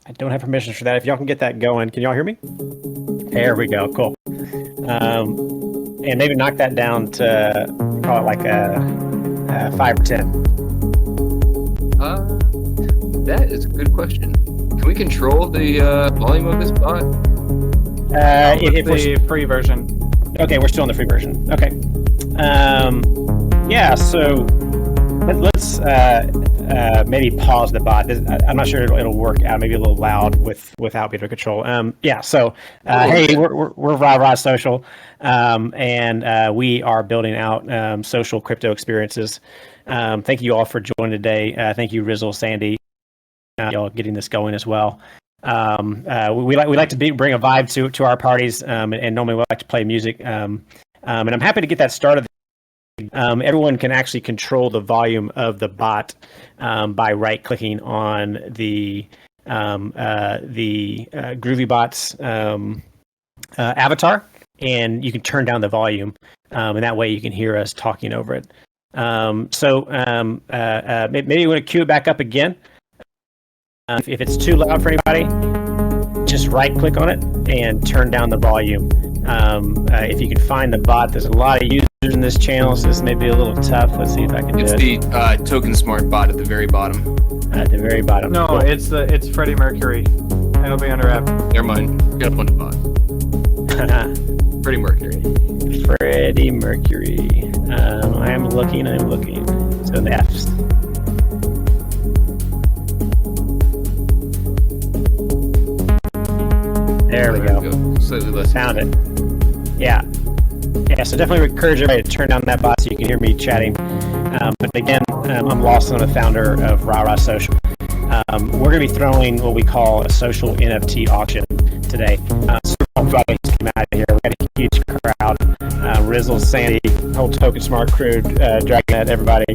I don't have permissions for that. If y'all can get that going, can y'all hear me? There we go. Cool. And maybe knock that down to call it like a 5 or 10. That is a good question. Can we control the volume of this bot? If the free version. Okay, we're still in the free version. Okay. Yeah, so let's maybe pause the bot. I'm not sure it'll work out. Maybe a little loud without being able to control. Yeah. So hey, we're RARA Social, and we are building out social crypto experiences. Thank you all for joining today. Thank you, Rizzle, Sandy, y'all getting this going as well. We like to bring a vibe to our parties, and normally we like to play music. And I'm happy to get that started. Everyone can actually control the volume of the bot by right-clicking on the GroovyBot's avatar, and you can turn down the volume, and that way you can hear us talking over it. So maybe you want to cue it back up again. If it's too loud for anybody, just right-click on it and turn down the volume. If you can find the bot, there's a lot of users in this channel, so this may be a little tough. Let's see if I can do it. It's the Token Smart bot at the very bottom. At the very bottom. No, cool. it's Freddie Mercury. It'll be under app. Never mind. We got a bunch of bots. Freddie Mercury. Freddie Mercury. I'm looking. So the apps. There we go. Slightly less. Found it. Yeah. So definitely encourage everybody to turn down that bot so you can hear me chatting. But again, I'm Lawson, the founder of RARA Social. We're going to be throwing what we call a social NFT auction today. Everybody came out of here. We had a huge crowd. Rizzle, Sandy, whole Token Smart crew, Dragonette, everybody.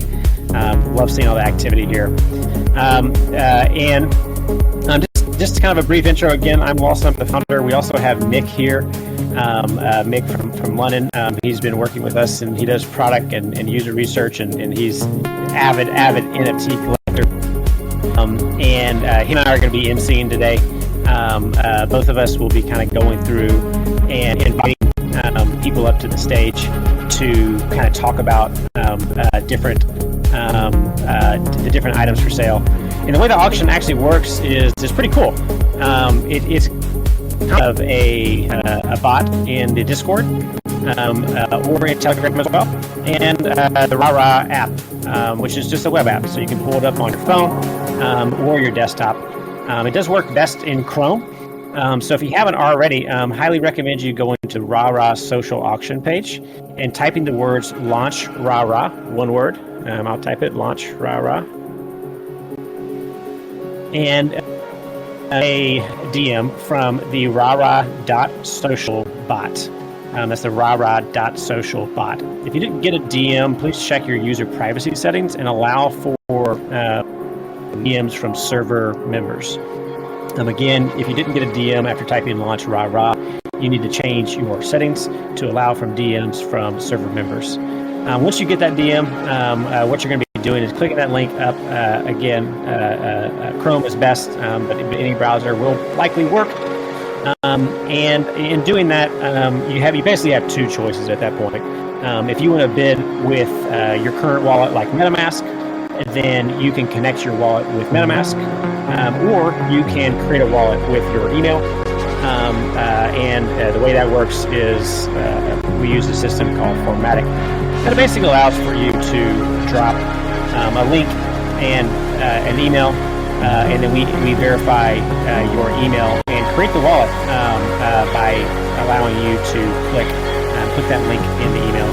Love seeing all the activity here. And just kind of a brief intro again. I'm Lawson, I'm the founder. We also have Mick here. Mick from London. He's been working with us, and he does product and user research, and he's an avid NFT collector. And he and I are going to be emceeing today. Both of us will be kind of going through and inviting people up to the stage to kind of talk about the different items for sale. And the way the auction actually works is pretty cool. It's kind of a bot in the Discord or in Telegram as well, and the RARA app, which is just a web app, so you can pull it up on your phone or your desktop. It does work best in Chrome, so if you haven't already, highly recommend you going to RARA Social auction page and typing the words launch RARA, one word. I'll type it, launch RARA, and a DM from the RARA.social bot. That's the RARA.social bot. If you didn't get a DM, please check your user privacy settings and allow for DMs from server members. Again, if you didn't get a DM after typing launch RARA, you need to change your settings to allow from DMs from server members. Once you get that DM, what you're going to be doing is clicking that link up. Again, Chrome is best, but any browser will likely work. And in doing that, you basically have two choices at that point. If you want to bid with your current wallet, like MetaMask, then you can connect your wallet with MetaMask, or you can create a wallet with your email. And the way that works is we use a system called Formatic. That basically allows for you to drop a link and an email, and then we verify your email and create the wallet by allowing you to click that link in the email.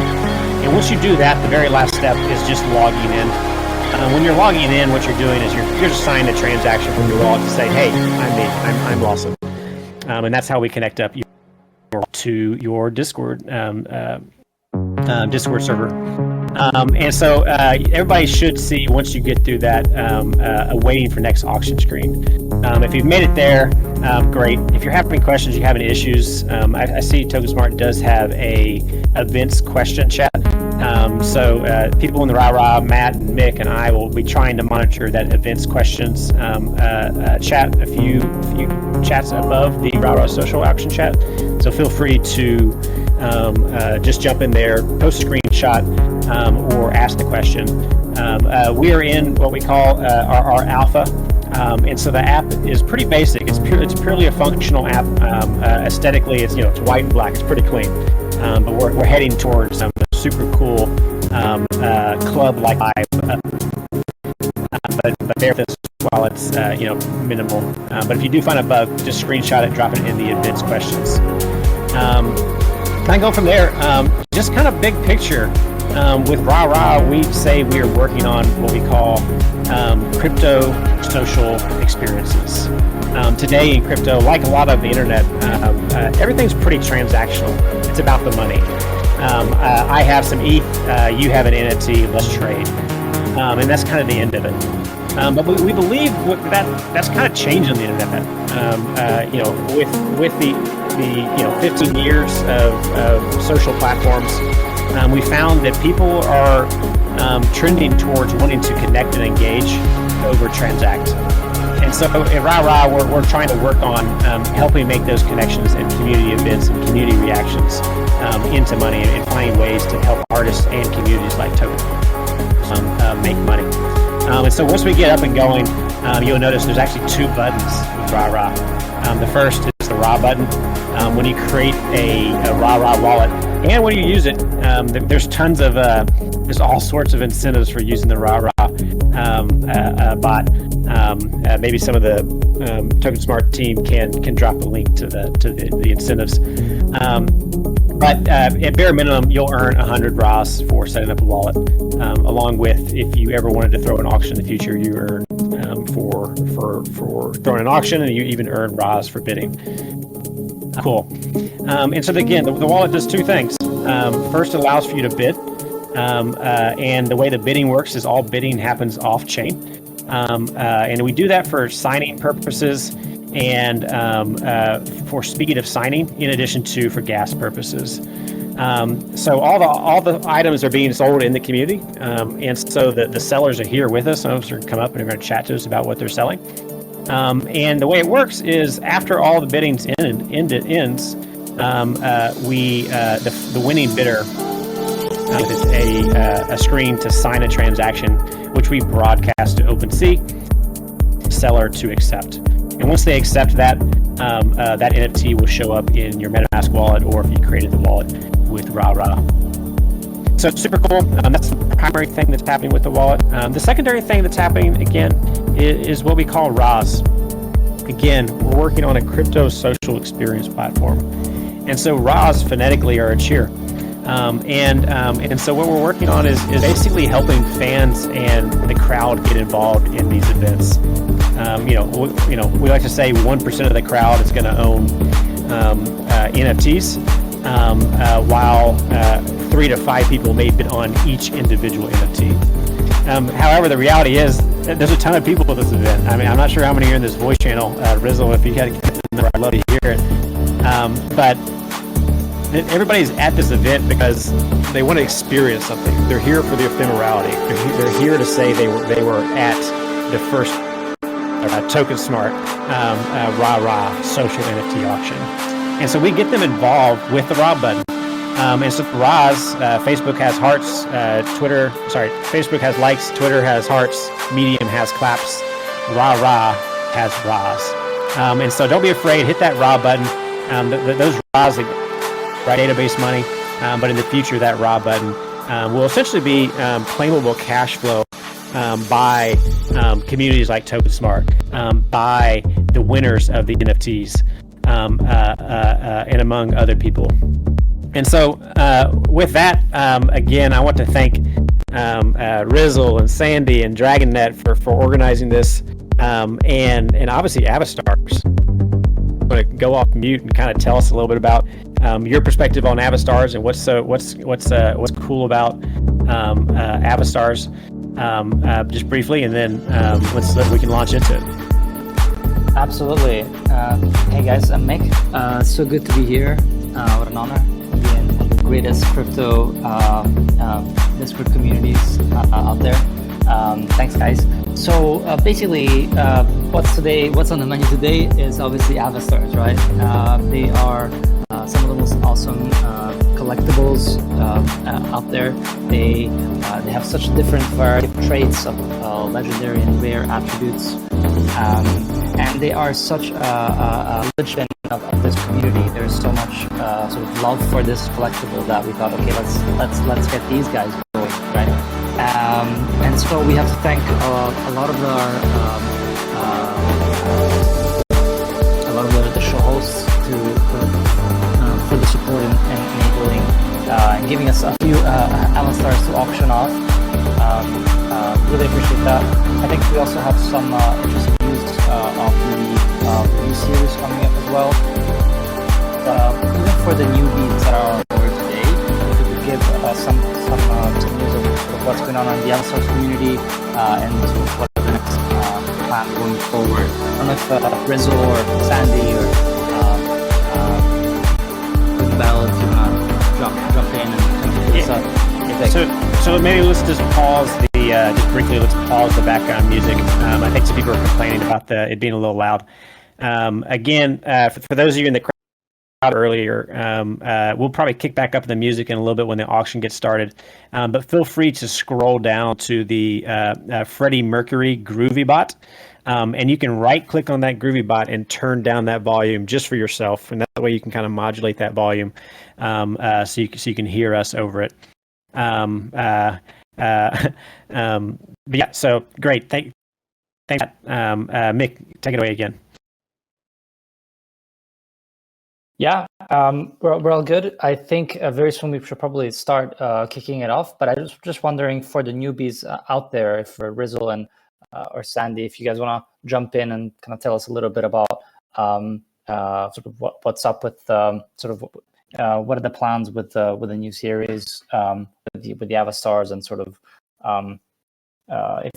And once you do that, the very last step is just logging in. When you're logging in, what you're doing is you're just signing a transaction from your wallet to say, "Hey, I'm me. I'm Lawson," and that's how we connect up to your Discord server. And so everybody should see, once you get through that, a waiting for next auction screen. If you've made it there, great. If you're having questions, you have any issues, I see Token Smart does have a events question chat. So people in the RARA, Matt and Mick and I will be trying to monitor that events questions chat, a few chats above the RARA Social Action chat. So feel free to just jump in there, post a screenshot, or ask the question. We are in what we call our alpha. And so the app is pretty basic. It's purely a functional app. Aesthetically, it's white and black. It's pretty clean. But we're heading towards a super cool club-like vibe. But bear with us while it's minimal. But if you do find a bug, just screenshot it, drop it in the events questions. Kind of go from there. Just kind of big picture. With RARA, we say we are working on what we call crypto social experiences. Today in crypto, like a lot of the internet, everything's pretty transactional. It's about the money. I have some ETH, you have an NFT, let's trade. And that's kind of the end of it. But we believe that's kind of changing the internet. With the 15 years of social platforms, we found that people are trending towards wanting to connect and engage over transact. And so at RARA, we're trying to work on helping make those connections and community events and community reactions into money and finding ways to help artists and communities like Token make money. And so once we get up and going, you'll notice there's actually two buttons with RARA. The first is the RA button. When you create a RARA wallet, and when you use it, there's tons of there's all sorts of incentives for using the RARA bot. Maybe some of the Token Smart team can drop a link to the incentives. But at bare minimum, you'll earn 100 RAS for setting up a wallet. Along with, if you ever wanted to throw an auction in the future, you earn for throwing an auction, and you even earn RAS for bidding. Cool. And so again, the wallet does two things. First, it allows for you to bid. And the way the bidding works is all bidding happens off chain. And we do that for signing purposes and for speed of signing, in addition to for gas purposes. So all the items are being sold in the community. And so the sellers are here with us. Some of us are going to come up and they're going to chat to us about what they're selling. And the way it works is after all the bidding's ends, the winning bidder gets a screen to sign a transaction, which we broadcast to OpenSea, seller to accept. And once they accept that, that NFT will show up in your MetaMask wallet, or if you created the wallet with RARA. So it's super cool. That's the primary thing that's happening with the wallet. The secondary thing that's happening, again, is what we call RAS. Again, we're working on a crypto social experience platform. And so RAS phonetically are a cheer. And so what we're working on is basically helping fans and the crowd get involved in these events. We like to say 1% of the crowd is going to own NFTs, while 3 to 5 people may bid on each individual NFT. However, the reality is there's a ton of people at this event. I mean, I'm not sure how many are in this voice channel. Rizzle, if you had to get in there, I'd love to hear it. But everybody's at this event because they want to experience something. They're here for the ephemerality. They're here to say they were at the first Token Smart RARA social NFT auction. And so we get them involved with the RA button. And so RAS, Facebook has hearts, Facebook has likes, Twitter has hearts, Medium has claps, RARA has RAS. And so don't be afraid, hit that RA button. Those RAS database money, but in the future that RA button will essentially be claimable cash flow by communities like Token Smart, by the winners of the NFTs, and among other people. And so with that, again, I want to thank Rizzle and Sandy and DragonNet for organizing this, and obviously Avastars. I'm going to go off mute and kind of tell us a little bit about your perspective on Avastars and what's cool about Avastars, just briefly, and then we can launch into it. Absolutely. Hey guys, I'm Mick. So good to be here. What an honor to be in the greatest crypto Discord communities out there. Thanks, guys. So basically, what's on the menu today is obviously Avastars, right? They are some of the most awesome collectibles out there. They have such different variety of traits of legendary and rare attributes, and they are such a legend of this community. There's so much sort of love for this collectible that we thought, okay, let's get these guys going, right? And so we have to thank a lot of the show hosts for the support and enabling and giving us a few Avastars to auction off. Really appreciate that. I think we also have some interesting news of the new series coming up as well. Even for the newbies that are on board today, if we could give some news of what's going on in the Avastars community and sort of what the next plan going forward. I don't know if Rizzo or Sandy or Bell, if you want to jump in and pick this up. So maybe let's just pause just briefly, let's pause the background music. I think some people are complaining about it being a little loud. Again, for those of you in the crowd earlier, we'll probably kick back up the music in a little bit when the auction gets started. But feel free to scroll down to the Freddie Mercury Groovy Bot. And you can right click on that Groovy Bot and turn down that volume just for yourself. And that way you can kind of modulate that volume so you can hear us over it. But yeah, so great. Thanks. Mick, take it away again. Yeah, we're all good. I think very soon we should probably start kicking it off. But I was just wondering for the newbies out there, if Rizzle and or Sandy, if you guys want to jump in and kind of tell us a little bit about sort of what's up with what are the plans with the new series with the Avastars, and sort of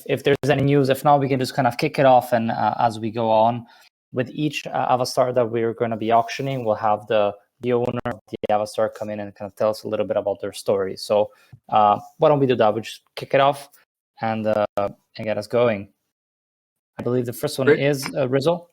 if there's any news. If not, we can just kind of kick it off, and as we go on with each Avastar that we're going to be auctioning, we'll have the owner of the Avastar come in and kind of tell us a little bit about their story. So why don't we do that? We just kick it off and get us going. I believe the first one is Rizzle.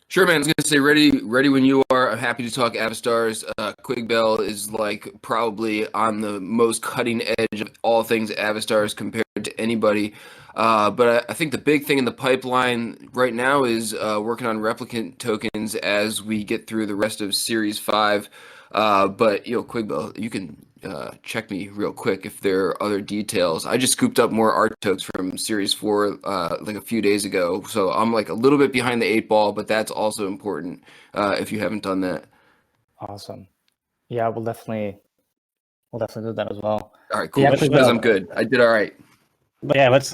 Sure, man. I was going to say, ready when you are. I'm happy to talk Avastars. Quigbell is like probably on the most cutting edge of all things Avastars compared to anybody. But I think the big thing in the pipeline right now is working on replicant tokens as we get through the rest of Series 5. But, Quigbell, you can check me real quick if there are other details. I just scooped up more art tokes from Series 4 like a few days ago. So I'm like a little bit behind the 8 ball, but that's also important if you haven't done that. Awesome. Yeah, we'll definitely do that as well. All right, cool. Yeah, Because I'm good. I did all right. But yeah, let's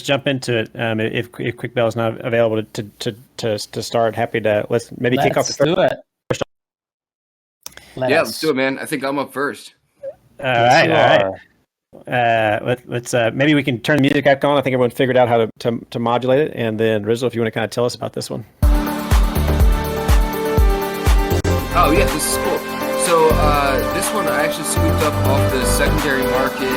jump into it. If Quigbell is not available to start, happy to kick off the first. Do it. Let's do it, man. I think I'm up first. All right. Let's maybe we can turn the music back on. I think everyone figured out how to modulate it. And then Rizzle, if you want to kind of tell us about this one. Oh yeah, this is cool. So this one I actually scooped up off the secondary market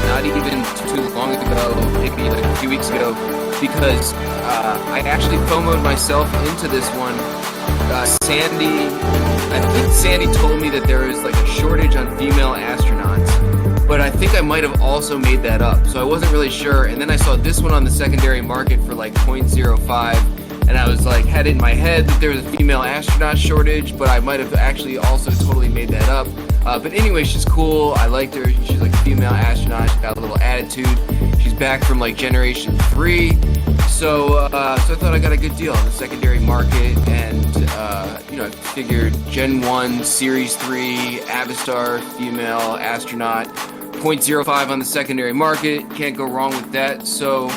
not even too long ago, maybe like a few weeks ago, because I actually FOMO'd myself into this one. I think Sandy told me that there is like a shortage on female astronauts, but I think I might have also made that up, so I wasn't really sure. And then I saw this one on the secondary market for like 0.05, and I was like, had it in my head that there was a female astronaut shortage, but I might have actually also totally made that up. But anyway, she's cool. I liked her. She's like a female astronaut. She's got a little attitude. She's back from like Generation 3. So I thought I got a good deal on the secondary market, and I figured Gen 1, Series 3, Avastar, female astronaut, 0.05 on the secondary market. Can't go wrong with that. So,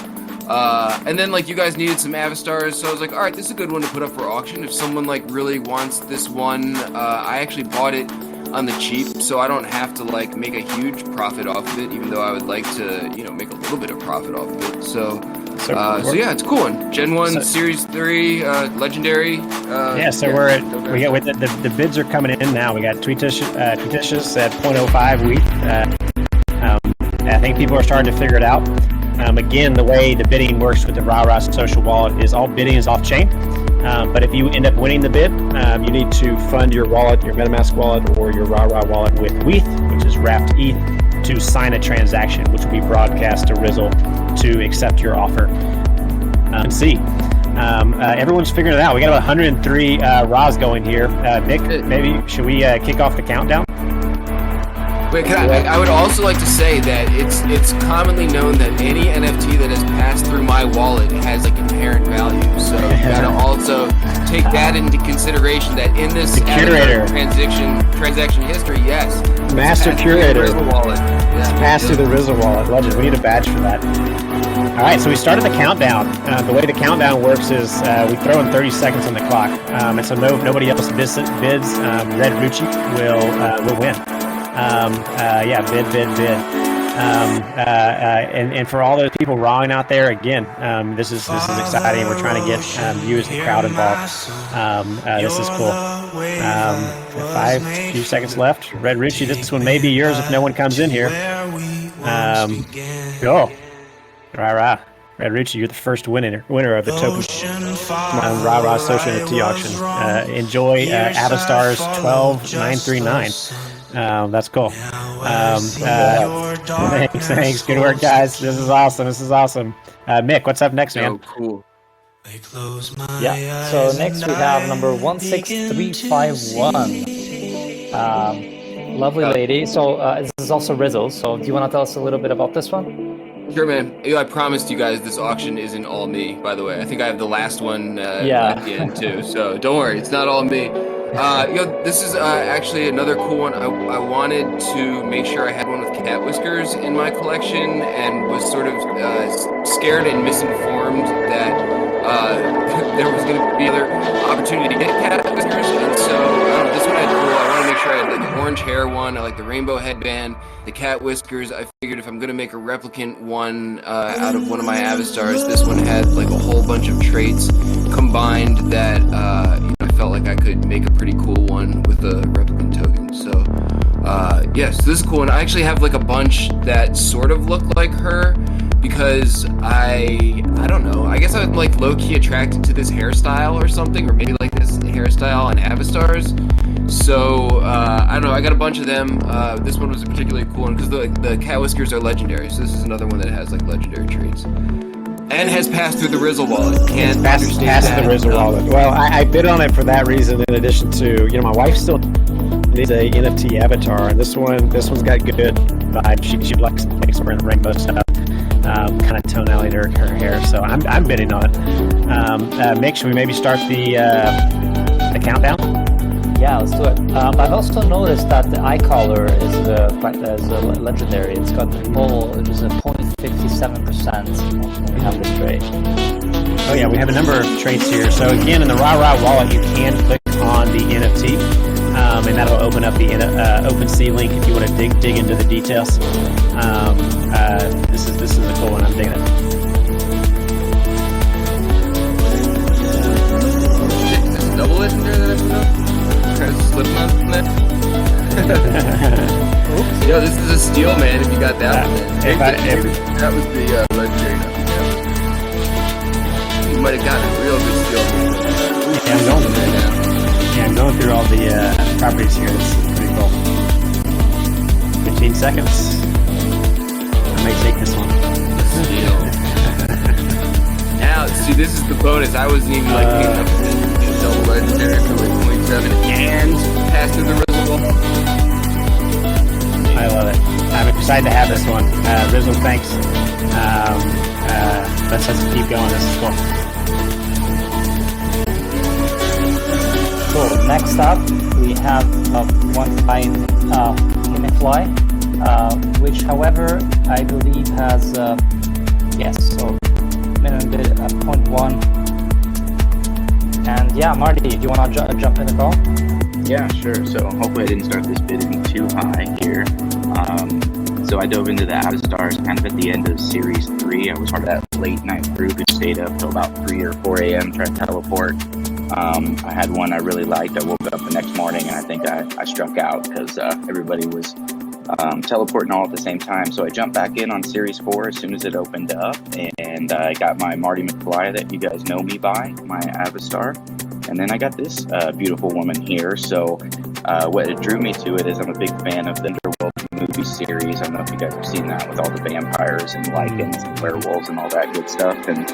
and then like you guys needed some Avastars, so I was like, all right, this is a good one to put up for auction. If someone like really wants this one, I actually bought it on the cheap, so I don't have to like make a huge profit off of it, even though I would like to, make a little bit of profit off of it. So So yeah, it's a cool one. Gen 1, Series 3, Legendary. We got with the bids are coming in now. We got Tweetitious at 0.05 WETH. I think people are starting to figure it out. Again, the way the bidding works with the RARA Social wallet is all bidding is off chain. But if you end up winning the bid, you need to fund your wallet, your MetaMask wallet, or your RARA wallet with WETH, which is wrapped ETH, to sign a transaction, which will be broadcast to Rizzle to accept your offer. Everyone's figuring it out. We got about 103 RAs going here. Nick, maybe should we kick off the countdown? Wait, I would also like to say that it's commonly known that any NFT that has passed through my wallet has like inherent value. So you gotta also take that into consideration. That in this transaction history, yes, Master Curator wallet, passed through the Rizzle wallet. Legend. We need a badge for that. All right, so we started the countdown. The way the countdown works is we throw in 30 seconds on the clock, and so nobody else bids. Red Rucci will win. Bid. And for all those people rawing out there, again, this is exciting. We're trying to get you as the crowd involved. This is cool. 5 seconds left. Red Rucci, this one may be yours if no one comes in here. Go. Rah. Red Rucci, you're the first winner of the token RARA Social NFT auction. Enjoy Avastars 12939. That's cool. Thanks. Good work, guys. This is awesome. Mick, what's up next, man? Oh, cool. Yeah. So next we have number 16351. Lovely lady. So this is also Rizzle. So do you want to tell us a little bit about this one? Sure, man. I promised you guys this auction isn't all me, by the way. I think I have the last one at the end, too. So don't worry, it's not all me. This is actually another cool one. I wanted to make sure I had one with cat whiskers in my collection and was sort of scared and misinformed that there was going to be another opportunity to get cat whiskers. And so this one I had cool. I want to make sure I had like the orange hair one. I like the rainbow headband, the cat whiskers. I figured if I'm going to make a replicant one out of one of my Avastars, this one had like a whole bunch of traits combined that I felt like I could make a pretty cool one with a replicant token. So yes, this is cool. And I actually have like a bunch that sort of look like her because I don't know. I guess I'm like low-key attracted to this hairstyle or something, or maybe like this hairstyle on Avastars. So I don't know. I got a bunch of them. This one was a particularly cool one because the cat whiskers are legendary. So this is another one that has like legendary traits. And has passed through the Rizzle wallet. Can't understand passed the Rizzle wallet. Well, I bid on it for that reason. In addition to, my wife still needs a NFT avatar, and this one's got good vibe. She likes wearing the rainbow stuff, kind of tonality to her hair. So I'm bidding on it. Mick, should we maybe start the countdown? Yeah, let's do it. I've also noticed that the eye color is legendary. It's got the full. It is a 0.57% when we have this trait. Oh yeah, we have a number of traits here. So again, in the RARA wallet, you can click on the NFT, and that'll open up the OpenSea link if you want to dig into the details. This is a cool one. I'm digging it. Double legendary that I put up? Kind of slipping on that. Yo, this is a steal, man. If you got that one, that was the legendary. You might have gotten a real good steal. I'm going through all the properties here. This is pretty cool. 15 seconds. I may take this one. Steal. Now, see, this is the bonus. I wasn't even like picking up the double legendary for like 0.7 and pass through the Rizzle. I love it. I'm excited to have this one. Rizzle, thanks. Let's keep going. This is cool. Cool. Next up, we have one fine Unifly, which, however, I believe has so minimum bid at 0.1. And yeah, Marty, do you want to jump in the call? Yeah, sure. So hopefully I didn't start this bidding too high here. So I dove into the Avastars kind of at the end of Series 3. I was part of that late night crew who stayed up till about 3 or 4 a.m. trying to teleport. I had one I really liked. I woke up the next morning and I think I struck out because everybody was teleporting all at the same time. So I jumped back in on Series 4 as soon as it opened up, and I got my Marty McFly that you guys know me by, my Avastar. And then I got this beautiful woman here. So what drew me to it is I'm a big fan of the Underworld movie series. I don't know if you guys have seen that with all the vampires and lycans and werewolves and all that good stuff. And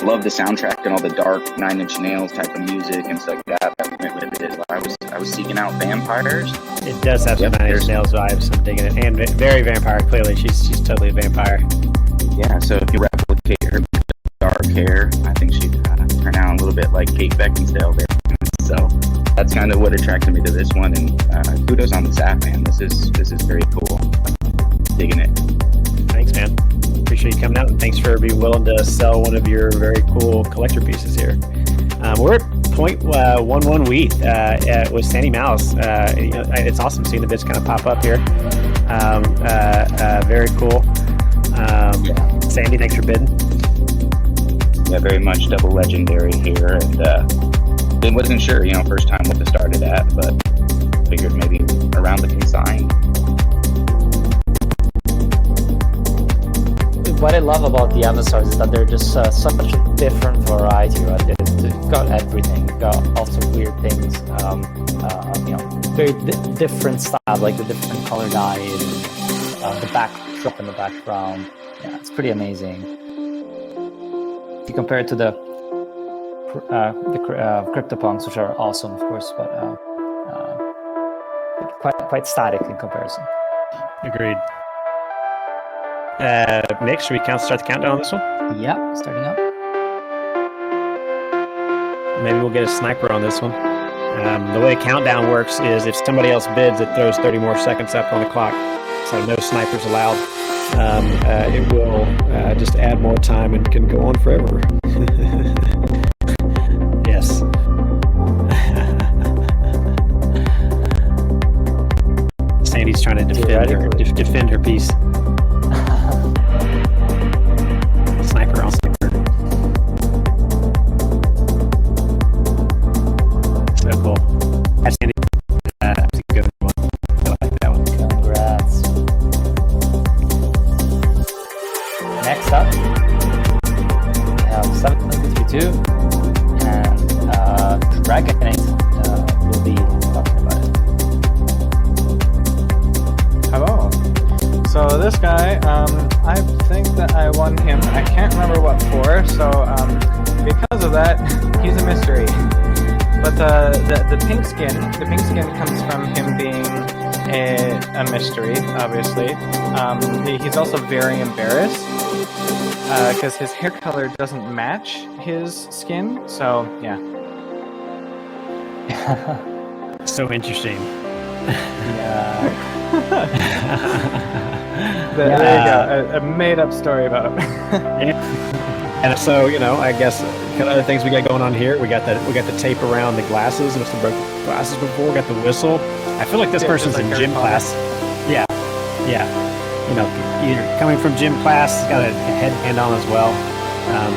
love the soundtrack and all the dark Nine Inch Nails type of music and stuff like that went with it. I was seeking out vampires. It does have some Nine Inch Nails vibes. I'm digging it, and very vampire. Clearly, she's totally a vampire. Yeah. So if you replicate her dark hair, I think she'd turn out a little bit like Kate Beckinsale there. So that's kind of what attracted me to this one. And kudos on this app, man. This is very cool. Digging it. Thanks, man. Appreciate you coming out, and thanks for being willing to sell one of your very cool collector pieces here. We're at 0.11 WETH with Sandy Mouse. It's awesome seeing the bits kind of pop up here. Very cool. Sandy, thanks for bidding. Yeah, very much double legendary here, and I wasn't sure, first time what to start it at, but figured maybe around the consign. What I love about the Avastars is that they're just such a different variety, right? They've got everything. They've got also weird things, very different style, like the different color dye and the backdrop in the background. Yeah, it's pretty amazing. If you compare it to the CryptoPunks, which are awesome, of course, but quite static in comparison. Agreed. Nick, should we start the countdown on this one? Yeah, starting up. Maybe we'll get a sniper on this one. The way a countdown works is if somebody else bids, it throws 30 more seconds up on the clock. So no snipers allowed. It will just add more time and can go on forever. Yes. Sandy's trying to defend her piece. Sniper on sniper. So cool. That's Sandy. That's a good one. I like that one. Congrats. Next up, we have 732 and Dragonite will be talking about it. Hello. So this guy, I think that I won him. I can't remember what for, so because of that, he's a mystery. But the pink skin comes from him being a mystery, obviously. He's also very embarrassed because his hair color doesn't match his skin. So yeah. So interesting. Yeah. There you go. A made-up story about him. And so, I guess kind of other things we got going on here. We got the tape around the glasses. Must have broke the glasses before. Got the whistle. I feel like this person's in gym class. Yeah. Either coming from gym class, got a headband on as well.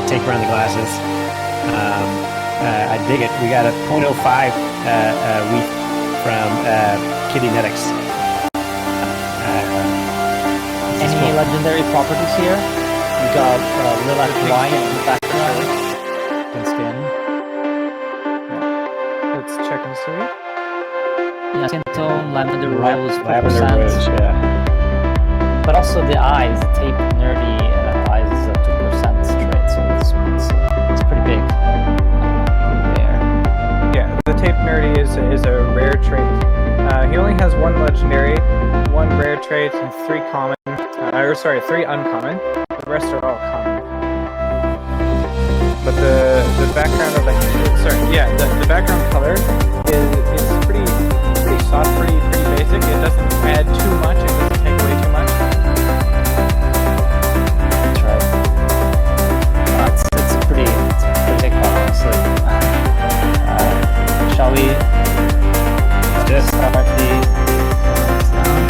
Tape around the glasses. I dig it. We got a 0.05 WETH from Kitty-netics. Any legendary properties here? We got Lilac Wine in the background. Pink skin. Let's check and see. Yeah, skin tone, lavender rose, 5%. Lavender rose, yeah. But also the eyes, the tape nerdy eyes is 2% straight, so it's pretty big. Pretty rare. Yeah, the tape nerdy is a rare trait. He only has one legendary, one rare trait, and 3 common. 3 uncommon. The rest are all common. But the background of the background color is pretty soft, pretty basic. It doesn't add too much. It doesn't take away too much. That's right. It's pretty thick, honestly. Shall we just start the sound?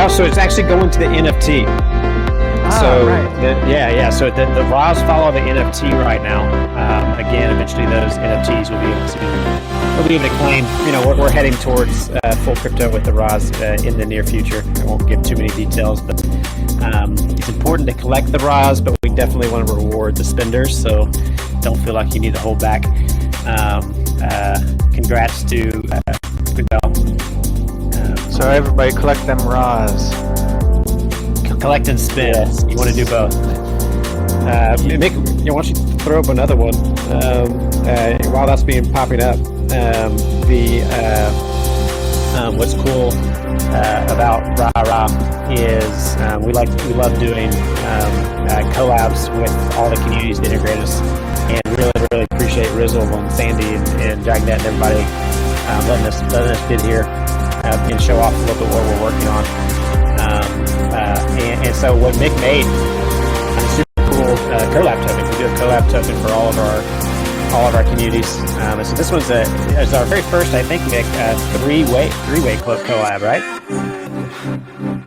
RAWs, so it's actually going to the NFT. Right. So the RAWs follow the NFT right now. Again, eventually those NFTs will be able to claim. We're heading towards full crypto with the RAWs in the near future. I won't give too many details, but it's important to collect the RAWs, but we definitely want to reward the spenders. So don't feel like you need to hold back. Congrats to Goodell. So everybody collect them RAWs. Collect and spend. Yes. You want to do both. Mick, why don't you throw up another one while that's popping up? What's cool about RARA is we love doing collabs with all the communities that integrate us, and really appreciate Rizzle and Sandy and Dragnet and everybody letting us bid here and show off a little bit what we're working on. And so what Mick made a super cool collab token. We do a collab token for all of our communities. And so this one's is our very first, I think, Mick, three-way collab, right?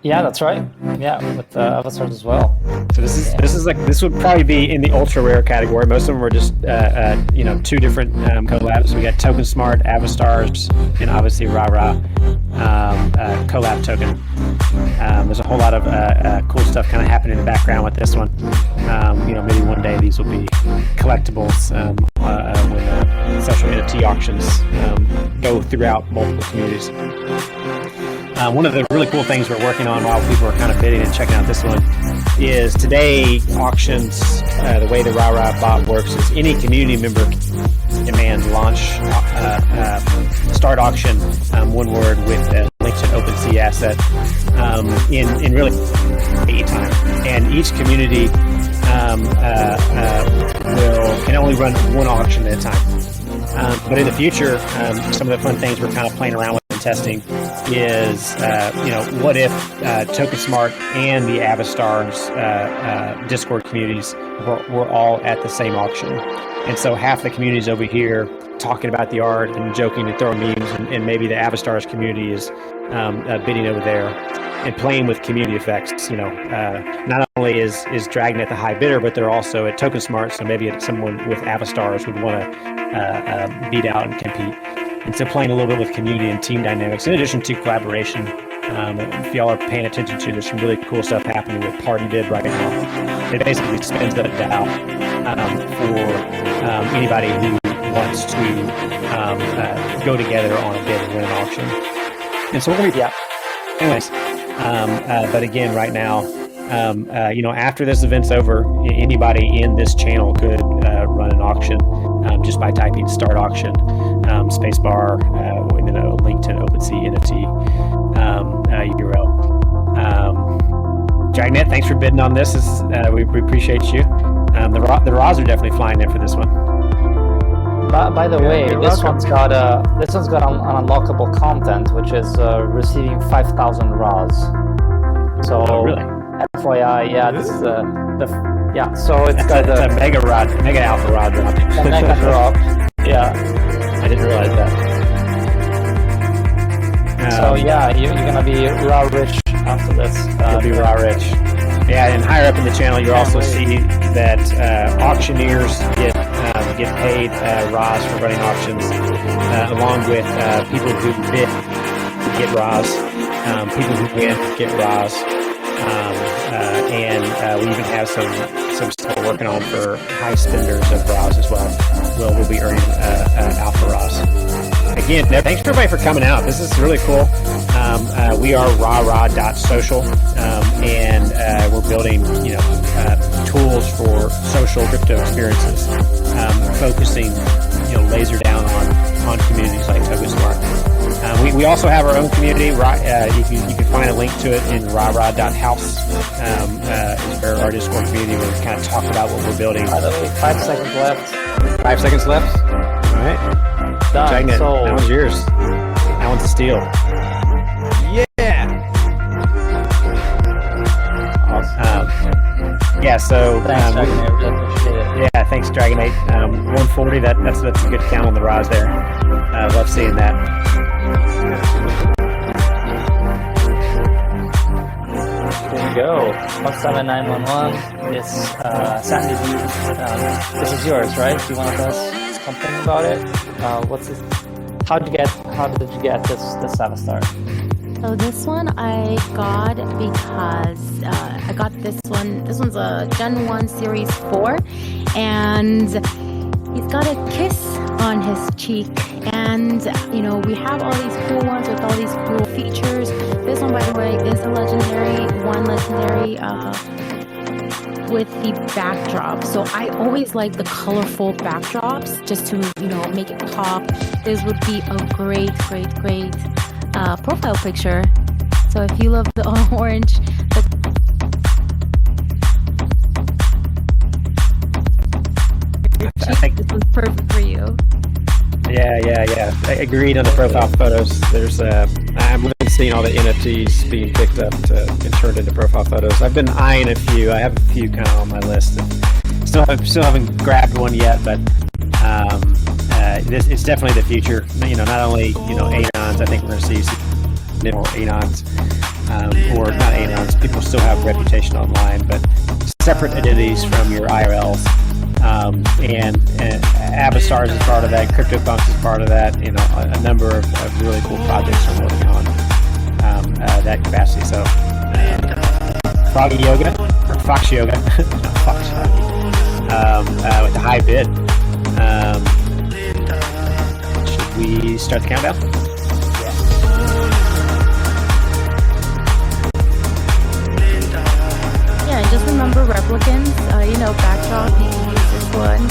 Yeah, that's right. Yeah, with Avastars as well. So this would probably be in the ultra rare category. Most of them were just two different collabs. We got Token Smart, Avastars, and obviously RARA collab token. There's a whole lot of cool stuff kind of happening in the background with this one. Maybe one day these will be collectibles when social NFT auctions go throughout multiple communities. One of the really cool things we're working on while people are kind of bidding and checking out this one is today auctions, the way the RARA bot works is any community member demand launch, start auction, one word with a link to an OpenSea asset in really time. And each community can only run one auction at a time. But in the future, some of the fun things we're kind of playing around with and testing is, what if Token Smart and the Avastars Discord communities were all at the same auction? And so half the communities over here talking about the art and joking and throwing memes, and maybe the Avastars community is bidding over there and playing with community effects. Not only is Dragnet the high bidder, but they're also at Token Smart, so maybe someone with Avastars would want to beat out and compete. And so playing a little bit with community and team dynamics, in addition to collaboration. If y'all are paying attention to, there's some really cool stuff happening with Party Bid right now. It basically spins the DAO for anybody who wants to go together on a bid and win an auction. And so we're going to be, anyways. But again, right now, after this event's over, anybody in this channel could run an auction just by typing start auction, spacebar, and then a link to an OpenSea NFT URL. Dragnet, thanks for bidding on this. We appreciate you. The RAWs are definitely flying in for this one. By the way, this one's got unlockable content, which is receiving 5,000 RAWs. So really? FYI, this is So it's got a mega alpha rod drop. A mega drop. Yeah, I didn't realize that. So you're gonna be raw rich after this. You'll be raw rich. Yeah, and higher up in the channel, you'll also see that auctioneers get paid RAWs for running auctions, along with people who bid get RAWs, people who win get RAWs, and we even have some stuff we're working on for high spenders of RAWs as well. We'll be earning alpha RAWs. Again, thanks everybody for coming out. This is really cool. We are RARA.social, and we're building, tools for social crypto experiences, focusing, laser down on communities like Token Smart. We also have our own community. You can find a link to it in RARA.house. It's our Discord community where we kind of talk about what we're building. 5 seconds left. 5 seconds left. All right. Done. That one's yours. That one's a steal. Yeah. Awesome. So thanks, Dragon. I really appreciate it. Yeah, thanks, Dragonate. 140. That's a good count on the RAWs there. Love seeing that. go. 17911. This Sandy, this is yours, right? Do you want to tell us something about it? What's this? How did you get this Avastar? So this one I got because I got this one. This one's a Gen 1 Series 4, and he's got a kiss on his cheek. And you know, we have all these cool ones with all these cool features. This one, by the way, is a legendary with the backdrop. So I always like the colorful backdrops just to, you know, make it pop. This would be a great profile picture. So if you love the orange, I think this one's perfect for you. Yeah. I agreed on the profile photos. There's I'm really seeing all the NFTs being picked up and turned into profile photos. I've been eyeing a few. I have a few kind of on my list. Still haven't grabbed one yet, but it's definitely the future. You know, not only, you know, anons. I think we're going to see more anons, or not anons. People still have reputation online, but separate identities from your IRLs. And Avastars is part of that. CryptoPunks is part of that. You know, a number of really cool projects are working on that capacity. So, Froggy Yoga or Fox Yoga, not Fox with the high bid. Should we start the countdown? Yeah, and just remember replicants. You know, backdrop. You can use this one.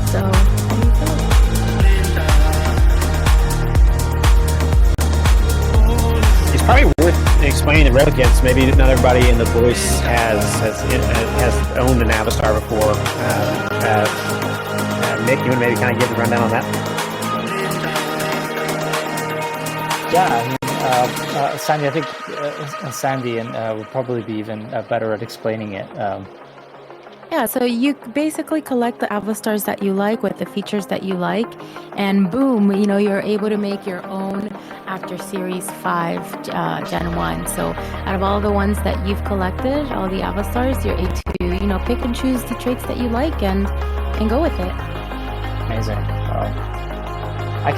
So there you go. It's probably worth explaining the replicants. Maybe not everybody in the voice has owned an Avastar before. Nick, you want to maybe kind of give the rundown on that? Yeah, Sandy, I think Sandy will probably be even better at explaining it. Yeah, so you basically collect the Avastars that you like with the features that you like, and boom, you know, you're able to make your own after Series 5 Gen 1. So out of all the ones that you've collected, all the Avastars, you're able to, you know, pick and choose the traits that you like and go with it. Amazing. I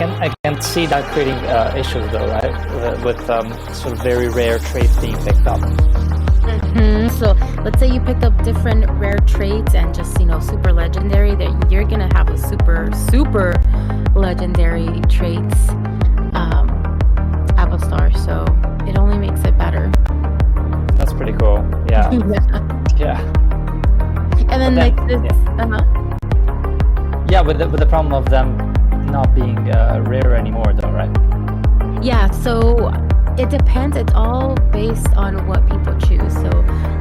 can see that creating issues though, right? With sort of very rare traits being picked up. So let's say you picked up different rare traits and just, you know, super legendary, that you're gonna have a super legendary traits Avastar. So it only makes it better. That's pretty cool. Yeah. Yeah. And then like this. Yeah, with the problem of them not being rare anymore, though, right? Yeah, so it depends. It's all based on what people choose. So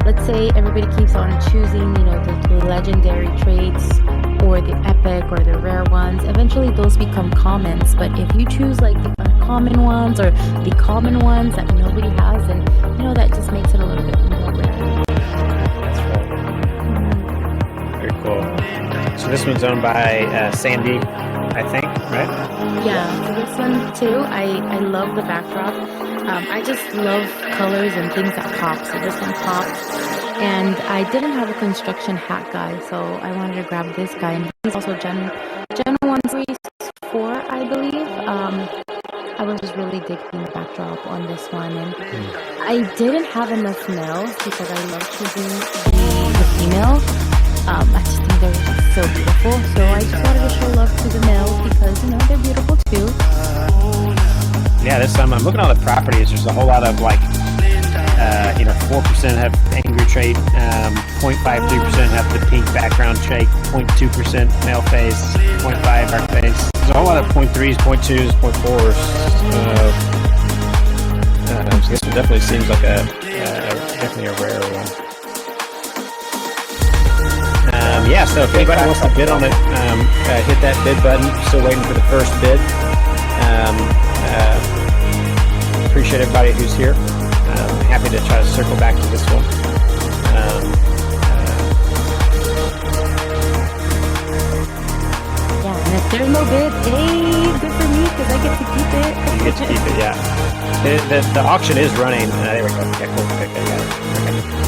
let's say everybody keeps on choosing, you know, the legendary traits or the epic or the rare ones. Eventually those become commons. But if you choose like the uncommon ones or the common ones that nobody has, then, you know, that just makes it a little bit more rare. That's right. Very cool. So this one's owned by Sandy, I think, right? Yeah, so this one too, I love the backdrop. I just love colors and things that pop. So this one pops. And I didn't have a construction hat guy, so I wanted to grab this guy. And he's also Gen 1 Series 4, I believe. I was just really digging the backdrop on this one. And I didn't have enough males because I love choosing the female. I just think they're so beautiful. So I just wanted to show love to the males because, you know, they're beautiful too. Yeah, this time I'm looking at all the properties. There's a whole lot of like, 4% have angry trait, 0.53% have the pink background trait, 0.2% male face, 0.5 dark face. There's a whole lot of 0.3s, 0.2s, 0.4s. So this one definitely seems like definitely a rare one. So if anybody wants to bid on it, hit that bid button. Still waiting for the first bid. Appreciate everybody who's here. Happy to try to circle back to this one. And if there's no bid, hey, good for me because I get to keep it. You get to keep it, yeah. The auction is running. There we go. Yeah, cool. Okay, got it. Okay.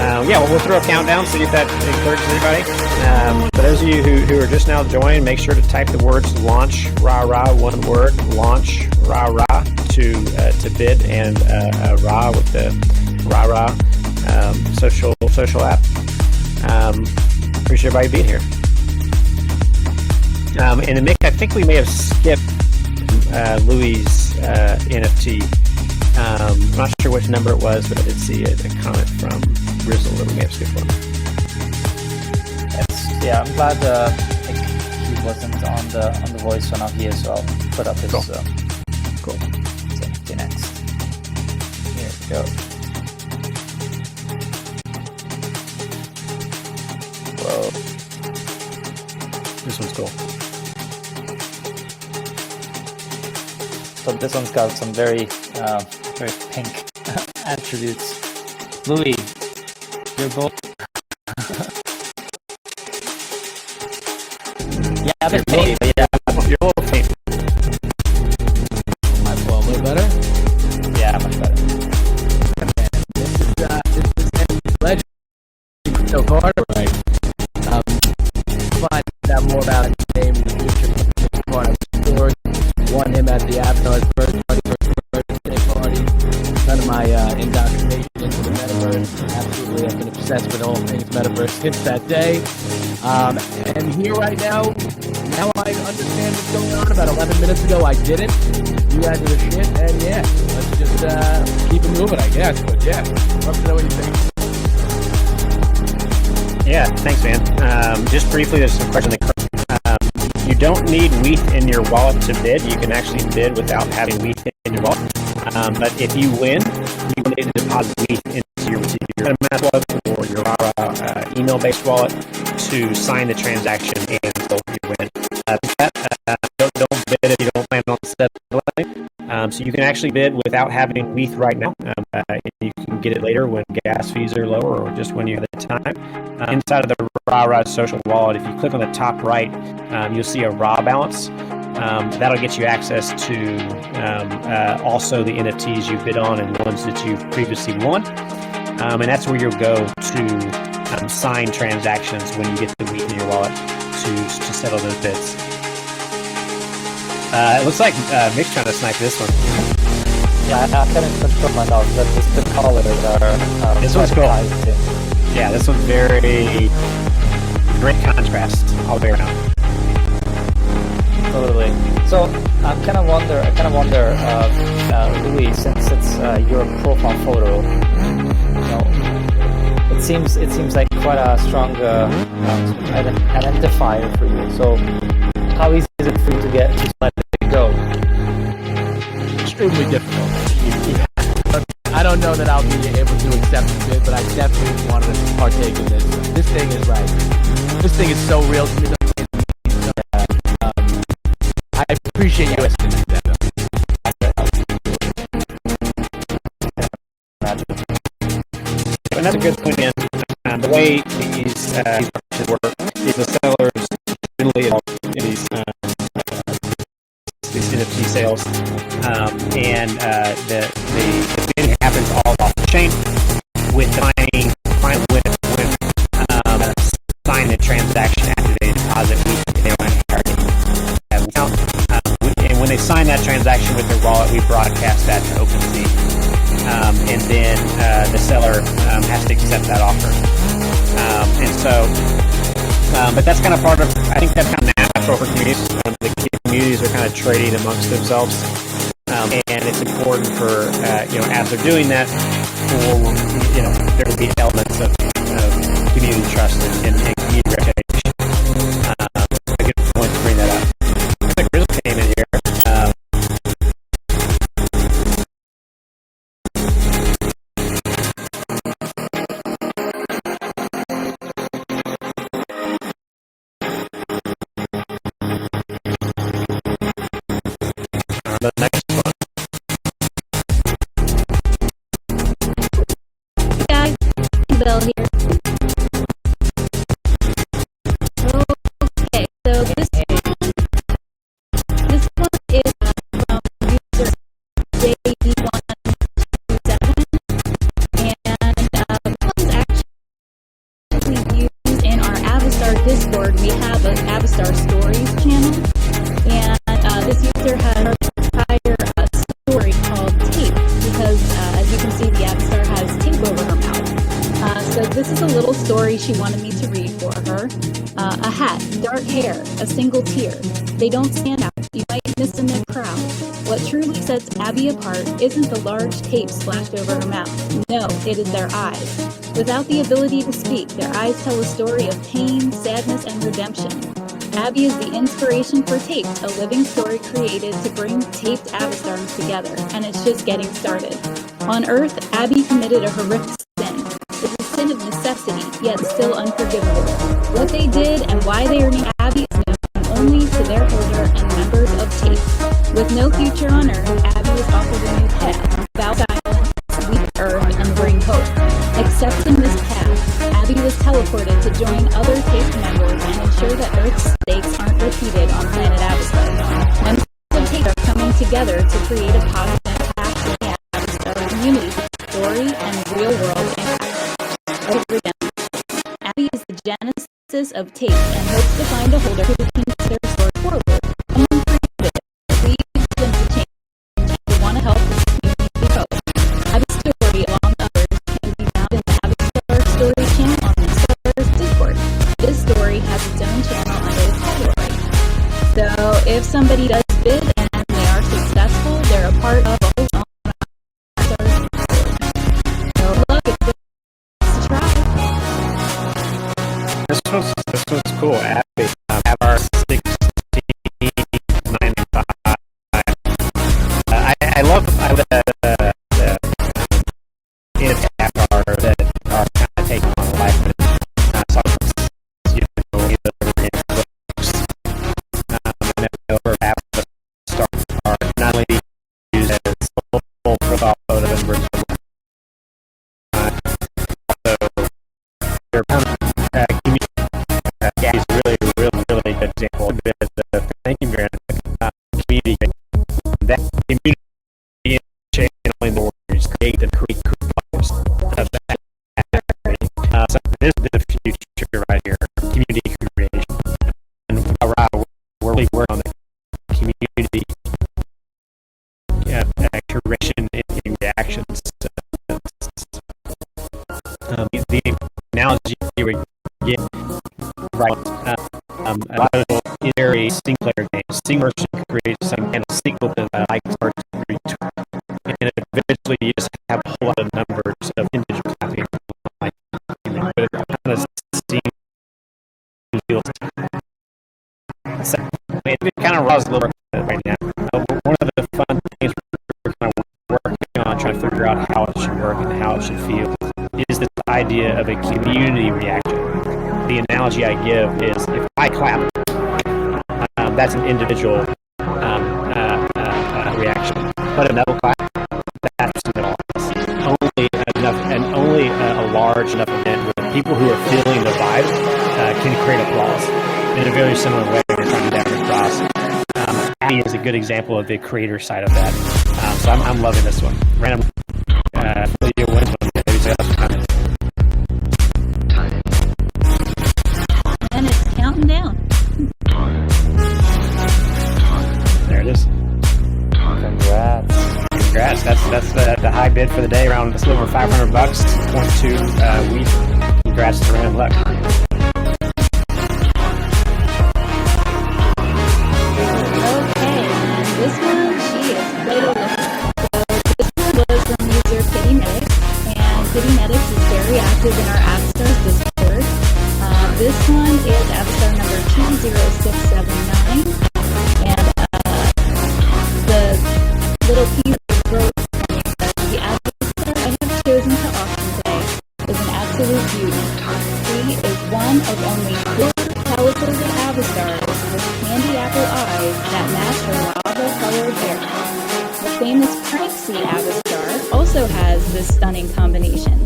Yeah, well, we'll throw a countdown, see if that encourages anybody. For those of you who are just now joining, make sure to type the words launch RARA, one word, launch RARA to bid, and RA with the RARA social app. Appreciate everybody being here. And then Mick, I think we may have skipped Louis' NFT. I'm not sure which number it was, but I did see a comment from Rizzle that we may have skipped one. Yes, yeah, I'm glad he wasn't on the voice, so now he is. So I'll put up his cool. So, next. Here we go. Whoa. This one's cool. So this one's got some very pink attributes. Louis, you're both. Yeah, a bit pink, but yeah. You're a little pink. Might feel a little better. Yeah, much better. This is legend. So far, right? Find out more about his name in the future. Part of the story. Won him at the Avastars birthday party. Kind of my indoctrination into the Metaverse. Absolutely, I've been obsessed with all things Metaverse since that day. And here right now I understand what's going on. About 11 minutes ago, I didn't. You guys are the shit, and yeah, let's just keep it moving, I guess. But yeah, love to know what you think. Yeah, thanks, man. Just briefly, there's some question. You don't need WETH in your wallet to bid. You can actually bid without having WETH in your wallet. But if you win, you will need to deposit WETH into your MetaMask wallet or your RARA email-based wallet to sign the transaction and you win. Don't bid if you don't plan on settling. So you can actually bid without having WETH right now. You can get it later when gas fees are lower or just when you have the time. Inside of the RARA Social wallet, if you click on the top right, you'll see a raw balance. That'll get you access to also the NFTs you bid on and ones that you've previously won. And that's where you'll go to sign transactions when you get the WETH in your wallet to settle those bids. It looks like Mick's trying to snipe this one. Yeah, I couldn't control my dog, but the colors are this one's cool. Yeah, this one's very great contrast all the way around. Totally. So I kind of wonder, Louis, since it's your profile photo, it seems like quite a strong identifier for you. So how easy is it for you to let it go? Extremely difficult. I don't know that I'll be able to accept the bid, but I definitely wanted to partake in this. This thing is this thing is so real to me. I appreciate you asking that. And that's a good point in. The way these auctions work is the sellers generally in these NFT sales, and the bidding happens all off the chain with the final winner sign the transaction after they deposit and when they sign that transaction with their wallet, we broadcast that to OpenSea, and then the seller has to accept that offer, and so but that's kind of part of, I think that's kind of natural for communities. The communities are kind of trading amongst themselves, and it's important for as they're doing that, there will be elements of community trust and community reputation. A good point to bring that up. Looks like Grizzle came in here. The next one. Guys, Bill here. she wanted me to read for her. A hat, dark hair, a single tear. They don't stand out. You might miss them in a crowd. What truly sets Abby apart isn't the large tape splashed over her mouth. No, it is their eyes. Without the ability to speak, their eyes tell a story of pain, sadness, and redemption. Abby is the inspiration for Taped, a living story created to bring taped Avastars together, and it's just getting started. On Earth, Abby committed a horrific sin. It's a sin of necessity, yet still unforgivable. What they did and why they are named Abby is known only to their holder and members of Taped. With no future on Earth, Abby was offered a new path, vow silence, sweep Earth, and bring hope. Accepting this path, Abby was teleported to join other Taped members and ensure that Earth's stakes aren't repeated on planet Avastar. Members of Taped are coming together to create a positive impact in the Avastar community, story, and real-world impact. Abby is the genesis of Taped and hopes to find a holder who can move their story forward. Someone creative, believes in the change, and we want to help this community grow. Abby's story, along with others, can be found in the Avastar Story channel on the Avastars Discord. This story has its own channel under the category. So if somebody does bid and they are successful, they're a part of a whole Avastars Discord. So look, it's a try. This was cool. Abby, Avatar 1695. I love the it's Avatar that are kind of taking on life. Over Avastar are not only used as full profile photo members, also they're kind of community. Is really good example of the thinking grant community. That community channeling the words create and create groups of that. So this is the future right here, community creation. And we're really working on the community curation and reactions. The analogy you would get right. A lot of either a single player game, single person creates some kind of sequel to that like start to create, and eventually you just have a whole lot of numbers of individuals happening. Like, but it kind of seems it kind of raws a little bit right now. One of the fun things we're kind of working on, trying to figure out how it should work and how it should feel, is this idea of a community reaction. The analogy I give is if I clap, that's an individual reaction. But another clap, that's an only enough, and only a large enough event where people who are feeling the vibe can create applause. In a very similar way, we're trying to do that across. Abby is a good example of the creator side of that. So I'm loving this one. Random video wins one. And it's counting down. There it is. Congrats. That's the high bid for the day, around just a little over $500. 0.2 week. Congrats to Random Luck. Okay, and this one, she is Play-Doh looking. So this one was from user PittyMedics, and PittyMedics is very active in our Avastars Discord. This one is Avastar number 20679, and the little piece of wrote the Avastar I have chosen to auction today is an absolute beauty. She is one of only 4 teleported Avastars with candy apple eyes that match her lava-colored hair. The famous Pranksy Avastar also has this stunning combination.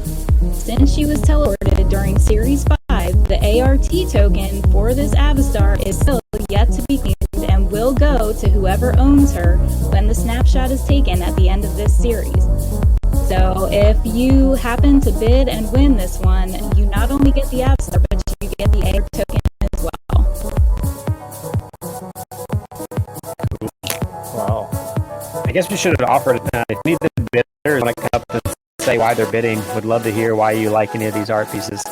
Since she was teleported during Series 5, the ART token for this Avastar is still yet to be claimed and will go to whoever owns her when the snapshot is taken at the end of this series. So if you happen to bid and win this one, you not only get the Avastar, but you get the ART token as well. Wow. I guess we should have offered it. If you need the bidders want to come up and say why they're bidding, would love to hear why you like any of these art pieces.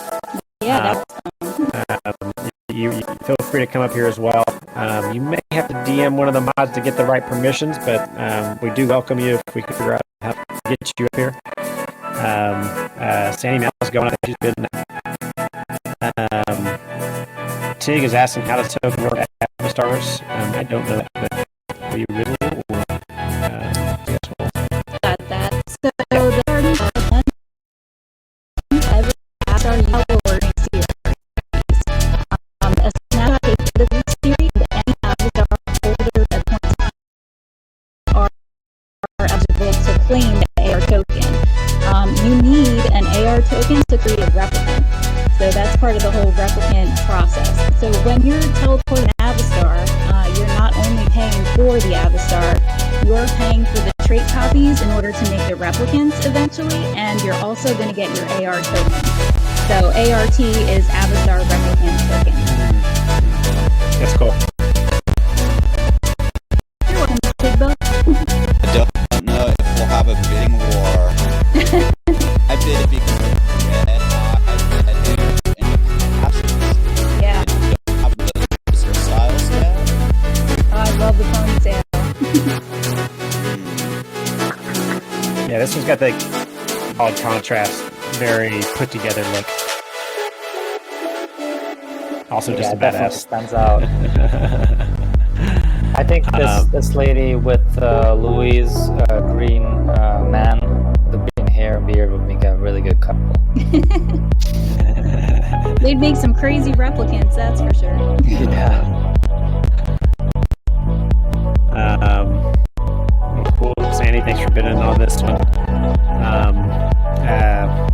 Yeah, you feel free to come up here as well. You may have to DM one of the mods to get the right permissions, but we do welcome you if we can figure out how to get you up here. Sandy Mal's going up. She's been. Tig is asking how to token work at Avastars. I don't know that, but are you really? Or, Got that. So the starting one, every Avatar you will work series. A snapshot is the series, and any Avatar holder that points are eligible to claim the AR token. You need an AR token to create a replicant. So that's part of the whole replicant process. So when you're teleporting an Avastar, you're not only paying for the Avastar, you're paying for the trait copies in order to make the replicants eventually, and you're also going to get your AR token. So ART is Avastar Replicant Token. that's cool. You're welcome, Big Buck. I don't know if we'll have a bidding war. I bid it because of red. I bid it in absence. Yeah. I don't have the styles yet. Oh, I love the ponytail. Yeah, this one's got the odd contrast, very put together look. Also, just a definitely badass. stands out. I think this lady with Louis green man, the green hair and beard would make a really good couple. They'd make some crazy replicants, that's for sure. Yeah. Cool, Sandy. Thanks for bidding on this one.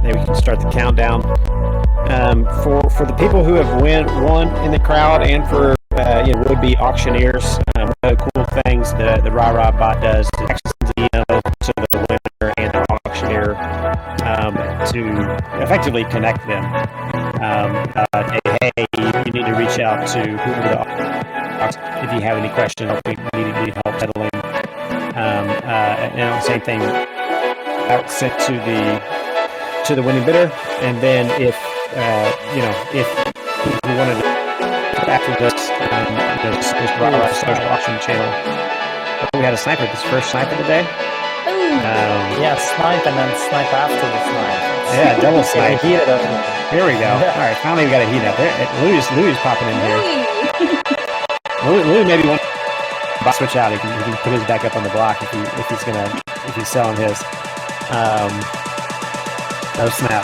Maybe we can start the countdown. For the people who have won in the crowd, and for would-be auctioneers, one of the cool things the RARA bot does is actually sends an email to the winner and the auctioneer to effectively connect them. Hey, you need to reach out to whoever the if you have any questions, if you need help settling. And same thing, sent to the winning bidder, and then if you wanted to after this RARA Social auction channel, we had a sniper. This first sniper today. Yeah, snipe and then snipe after the snipe. Yeah, double snipe. Heat it up. Here we go. All right, finally we got a heat up there. Louis popping in here. Louis maybe won't switch out. He can put his back up on the block if he's selling his. No snap.